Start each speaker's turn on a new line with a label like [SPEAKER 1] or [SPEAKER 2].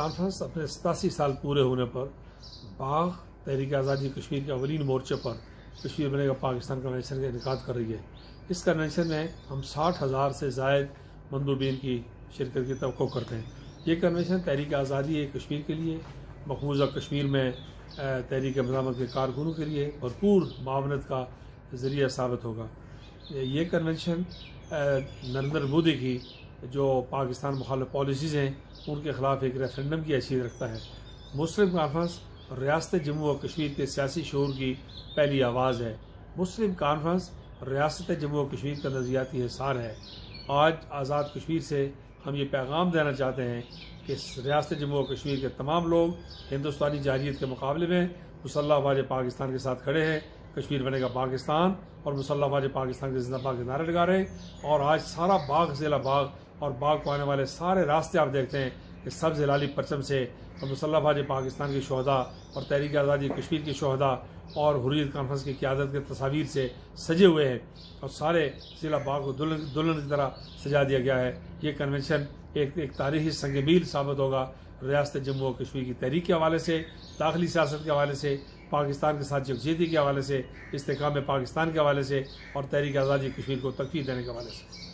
[SPEAKER 1] Conference अपने 87 साल पूरे होने पर बाग तहरीक आज़ादी कश्मीर के अवलीन मोर्चे पर कश्मीर बनेगा पाकिस्तान कन्वेंशन का इनेकाद कर रही है। इस कन्वेंशन में हम 60,000 से ज़ायद मंदूबीन की शिरकत की तवक्को करते हैं। ये कन्वेंशन तहरीक आज़ादी कश्मीर के लिए, मकबूजा कश्मीर में तहरीक मज़ामत के कारकुनों के लिए भरपूर मावनत का ज़रिया साबित होगा। ये कन्वेंशन नरेंद्र मोदी की जो पाकिस्तान मुखालिफ पॉलिसीज़ हैं उनके ख़िलाफ़ एक रेफरेंडम की हैसियत रखता है। मुस्लिम कॉन्फ्रेंस रियासत जम्मू और कश्मीर के सियासी शऊर की पहली आवाज़ है। मुस्लिम कॉन्फ्रेंस रियासत जम्मू और कश्मीर का नज़रियाती हिसार है। आज आज़ाद कश्मीर से हम ये पैगाम देना चाहते हैं कि रियासत जम्मू और कश्मीर के तमाम लोग हिंदुस्तानी जाहिलियत के मुकाबले में मुसल्लह अफ़वाज पाकिस्तान के साथ खड़े हैं। कश्मीर बनेगा पाकिस्तान और मुसल्लह अफ़वाज पाकिस्तान के जिंदाबाद के नारे लगा रहे हैं। और आज सारा बाग ज़िला बाग और बाग को आने वाले सारे रास्ते आप देखते हैं कि सब्ज़ हिलाली परचम से और मुसल्लह अफ़वाज पाकिस्तान के शहदा और तहरीक आज़ादी कश्मीर के शहदा और हुर्रियत कॉन्फ्रेंस की क़यादत के तस्वीर से सजे हुए हैं और सारे ज़िला बाग को दुल्हन की तरह सजा दिया गया है। ये कन्वेंशन एक तारीख़ी संग मील साबित होगा रियासत जम्मू और कश्मीर की तहरीक के हवाले से, दाखिली सियासत के हवाले से, पाकिस्तान के साथ यकजहती के हवाले से, इस्तेहकाम पाकिस्तान के हवाले से और तहरीक आज़ादी कश्मीर को तकवीर देने के हवाले से।